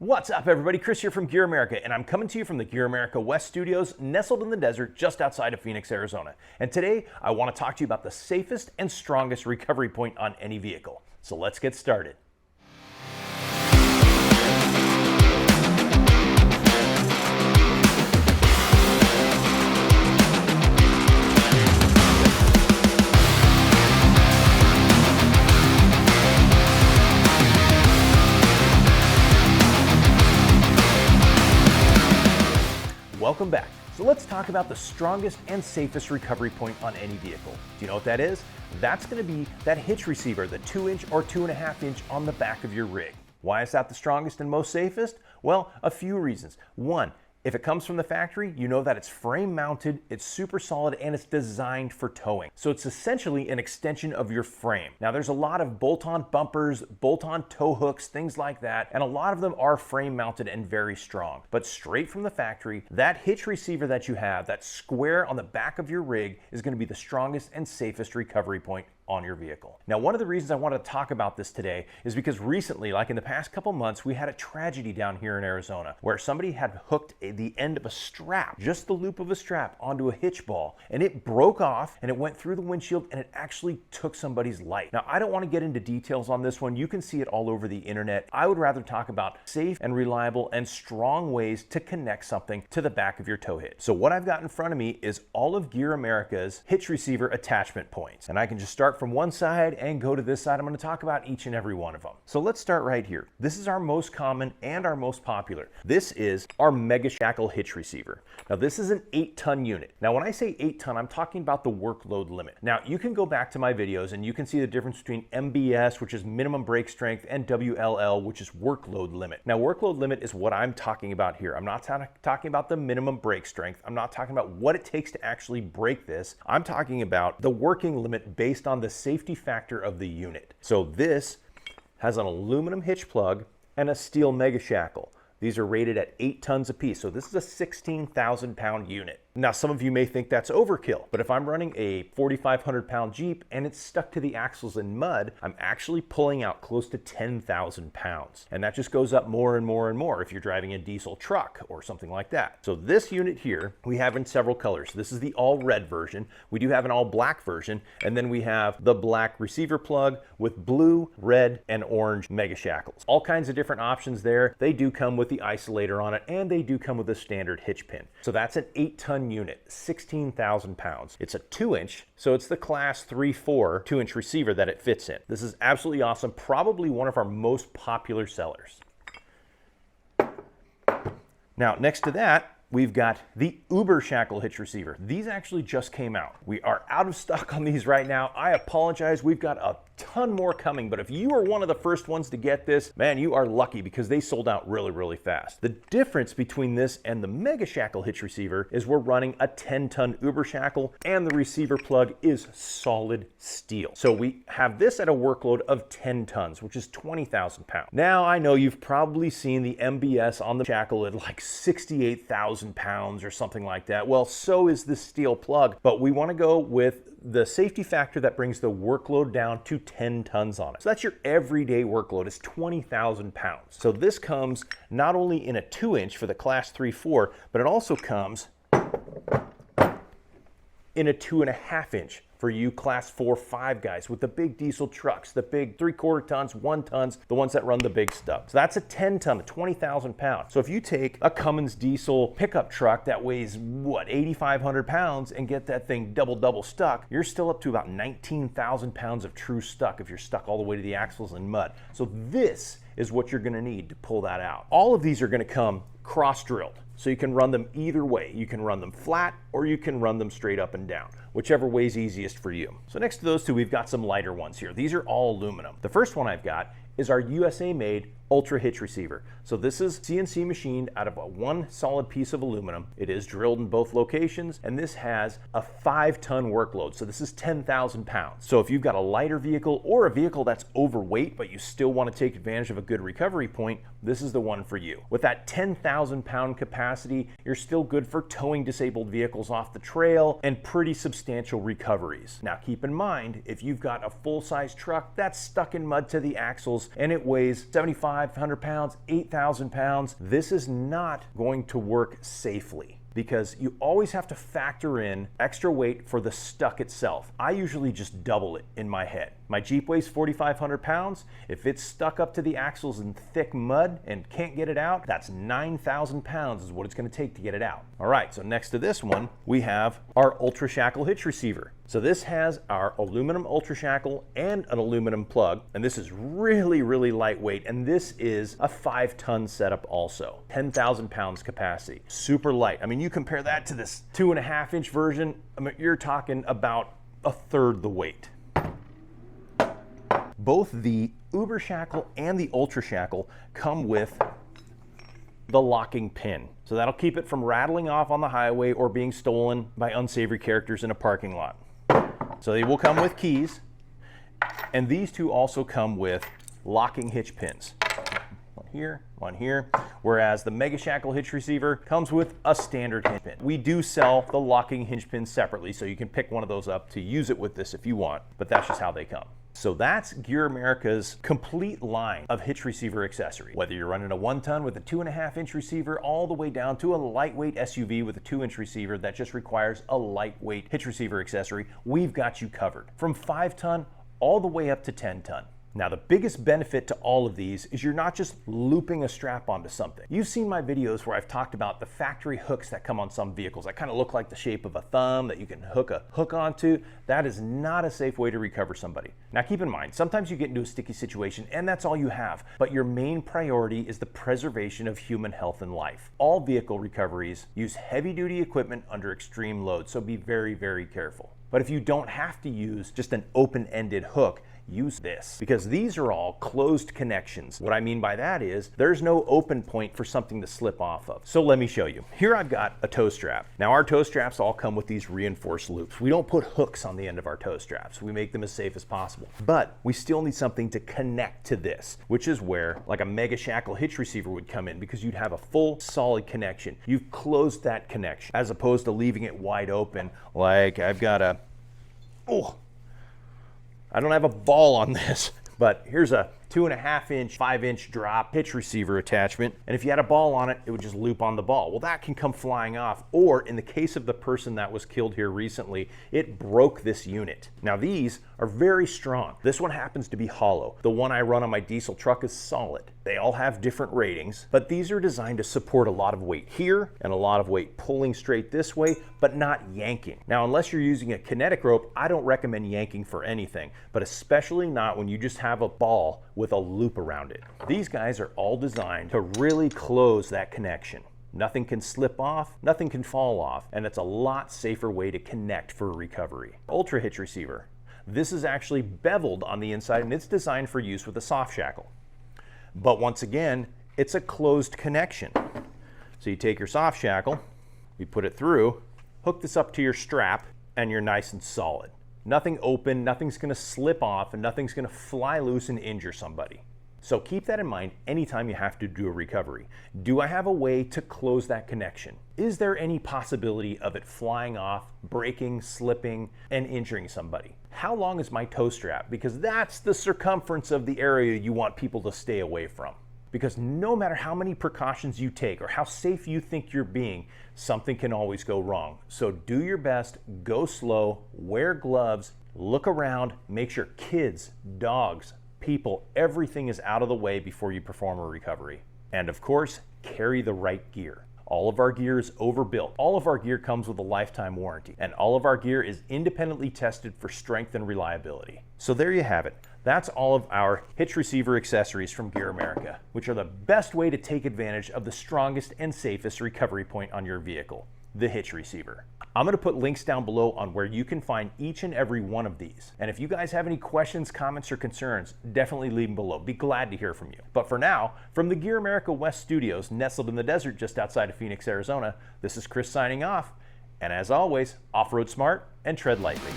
What's up everybody, Chris here from GearAmerica, and I'm coming to you from the GearAmerica West Studios, nestled in the desert just outside of Phoenix, Arizona. And today, I want to talk to you about the safest and strongest recovery point on any vehicle. So let's get started. Welcome back. So let's talk about the strongest and safest recovery point on any vehicle. Do you know what that is? That's going to be that hitch receiver, the 2-inch or 2.5-inch on the back of your rig. Why is that the strongest and most safest? Well, a few reasons. One, if it comes from the factory, you know that it's frame mounted, it's super solid, and it's designed for towing. So it's essentially an extension of your frame. Now there's a lot of bolt-on bumpers, bolt-on tow hooks, things like that, and a lot of them are frame mounted and very strong. But straight from the factory, that hitch receiver that you have, that square on the back of your rig, is going to be the strongest and safest recovery point on your vehicle. Now, one of the reasons I want to talk about this today is because recently, like in the past couple months, we had a tragedy down here in Arizona where somebody had hooked the end of a strap, just the loop of a strap, onto a hitch ball, and it broke off and it went through the windshield and it actually took somebody's life. Now, I don't want to get into details on this one. You can see it all over the internet. I would rather talk about safe and reliable and strong ways to connect something to the back of your tow hitch. So what I've got in front of me is all of GearAmerica's hitch receiver attachment points, and I can just start from one side and go to this side. I'm going to talk about each and every one of them. So let's start right here. This is our most common and our most popular. This is our Mega Shackle hitch receiver. Now this is an 8-ton unit. Now when I say 8-ton, I'm talking about the workload limit. Now you can go back to my videos and you can see the difference between MBS, which is minimum brake strength, and WLL, which is workload limit. Now workload limit is what I'm talking about here. I'm not talking about the minimum brake strength. I'm not talking about what it takes to actually brake this. I'm talking about the working limit based on the safety factor of the unit. So this has an aluminum hitch plug and a steel Mega Shackle. These are rated at 8 tons apiece. So this is a 16,000 pound unit. Now, some of you may think that's overkill, but if I'm running a 4,500 pound Jeep and it's stuck to the axles in mud, I'm actually pulling out close to 10,000 pounds. And that just goes up more and more and more if you're driving a diesel truck or something like that. So this unit here, we have in several colors. This is the all red version. We do have an all black version. And then we have the black receiver plug with blue, red, and orange Mega Shackles. All kinds of different options there. They do come with the isolator on it, and they do come with a standard hitch pin. So that's an 8-ton unit, 16,000 pounds. It's a 2-inch, so it's the class 3/4 2-inch receiver that it fits in. This is absolutely awesome, probably one of our most popular sellers. Now, next to that, we've got the Uber Shackle hitch receiver. These actually just came out. We are out of stock on these right now. I apologize. We've got a ton more coming, but if you are one of the first ones to get this, man, you are lucky because they sold out really, really fast. The difference between this and the Mega Shackle hitch receiver is we're running a 10-ton Uber Shackle and the receiver plug is solid steel. So we have this at a workload of 10 tons, which is 20,000 pounds. Now, I know you've probably seen the MBS on the Shackle at like 68,000 pounds or something like that. Well, so is the steel plug, but we want to go with the safety factor that brings the workload down to 10 tons on it. So that's your everyday workload, is 20,000 pounds. So this comes not only in a 2-inch for the class 3/4, but it also comes in a 2.5-inch for you class 4/5 guys with the big diesel trucks, the big 3/4 tons, 1 tons, the ones that run the big stuff. So that's a 10-ton, 20,000 pounds. So if you take a Cummins diesel pickup truck that weighs, what, 8,500 pounds and get that thing double stuck, you're still up to about 19,000 pounds of true stuck if you're stuck all the way to the axles in mud. So this is what you're gonna need to pull that out. All of these are gonna come cross-drilled. So you can run them either way. You can run them flat or you can run them straight up and down, whichever way is easiest for you. So next to those two, we've got some lighter ones here. These are all aluminum. The first one I've got is our USA made Ultra Hitch receiver. So this is CNC machined out of one solid piece of aluminum. It is drilled in both locations, and this has a 5-ton workload. So this is 10,000 pounds. So if you've got a lighter vehicle or a vehicle that's overweight, but you still want to take advantage of a good recovery point, this is the one for you. With that 10,000 pound capacity, you're still good for towing disabled vehicles off the trail and pretty substantial recoveries. Now keep in mind, if you've got a full-size truck that's stuck in mud to the axles, axles and it weighs 7,500 pounds, 8,000 pounds, this is not going to work safely, because you always have to factor in extra weight for the stuck itself. I usually just double it in my head. My Jeep weighs 4,500 pounds. If it's stuck up to the axles in thick mud and can't get it out, that's 9,000 pounds is what it's gonna take to get it out. All right, so next to this one, we have our Ultra Shackle hitch receiver. So this has our aluminum Ultra Shackle and an aluminum plug, and this is really, really lightweight, and this is a 5-ton setup also. 10,000 pounds capacity, super light. I mean, you compare that to this 2.5-inch version, I mean, you're talking about a third the weight. Both the Uber Shackle and the Ultra Shackle come with the locking pin. So that'll keep it from rattling off on the highway or being stolen by unsavory characters in a parking lot. So they will come with keys, and these two also come with locking hitch pins. One here, whereas the Mega Shackle hitch receiver comes with a standard hinge pin. We do sell the locking hinge pins separately, so you can pick one of those up to use it with this if you want, but that's just how they come. So that's GearAmerica's complete line of hitch receiver accessory. Whether you're running a 1-ton with a 2.5-inch receiver all the way down to a lightweight SUV with a 2-inch receiver that just requires a lightweight hitch receiver accessory, we've got you covered. From 5-ton all the way up to 10-ton. Now, the biggest benefit to all of these is you're not just looping a strap onto something. You've seen my videos where I've talked about the factory hooks that come on some vehicles that kind of look like the shape of a thumb that you can hook a hook onto. That is not a safe way to recover somebody. Now, keep in mind, sometimes you get into a sticky situation and that's all you have, but your main priority is the preservation of human health and life. All vehicle recoveries use heavy-duty equipment under extreme load, so be very, very careful. But if you don't have to use just an open-ended hook, use this, because these are all closed connections. What I mean by that is there's no open point for something to slip off of. So let me show you. Here I've got a toe strap. Now our toe straps all come with these reinforced loops. We don't put hooks on the end of our toe straps. We make them as safe as possible. But we still need something to connect to this, which is where like a Mega Shackle hitch receiver would come in, because you'd have a full solid connection. You've closed that connection as opposed to leaving it wide open. Like I've got a, I don't have a ball on this, but here's a 2.5-inch, 5-inch drop hitch receiver attachment. And if you had a ball on it, it would just loop on the ball. Well, that can come flying off. Or in the case of the person that was killed here recently, it broke this unit. Now these are very strong. This one happens to be hollow. The one I run on my diesel truck is solid. They all have different ratings, but these are designed to support a lot of weight here and a lot of weight pulling straight this way, but not yanking. Now, unless you're using a kinetic rope, I don't recommend yanking for anything, but especially not when you just have a ball with a loop around it. These guys are all designed to really close that connection. Nothing can slip off, nothing can fall off, and it's a lot safer way to connect for recovery. Ultra hitch receiver. This is actually beveled on the inside, and it's designed for use with a soft shackle. But once again, it's a closed connection. So you take your soft shackle, you put it through, hook this up to your strap, and you're nice and solid. Nothing open, nothing's gonna slip off, and nothing's gonna fly loose and injure somebody. So keep that in mind anytime you have to do a recovery. Do I have a way to close that connection? Is there any possibility of it flying off, breaking, slipping, and injuring somebody? How long is my toe strap? Because that's the circumference of the area you want people to stay away from. Because no matter how many precautions you take or how safe you think you're being, something can always go wrong. So do your best, go slow, wear gloves, look around, make sure kids, dogs, people, everything is out of the way before you perform a recovery. And of course, carry the right gear. All of our gear is overbuilt. All of our gear comes with a lifetime warranty, and all of our gear is independently tested for strength and reliability. So there you have it. That's all of our hitch receiver accessories from GearAmerica, which are the best way to take advantage of the strongest and safest recovery point on your vehicle, the hitch receiver. I'm going to put links down below on where you can find each and every one of these. And if you guys have any questions, comments, or concerns, definitely leave them below. Be glad to hear from you. But for now, from the GearAmerica West Studios, nestled in the desert just outside of Phoenix, Arizona, this is Chris signing off. And as always, off-road smart and tread lightly.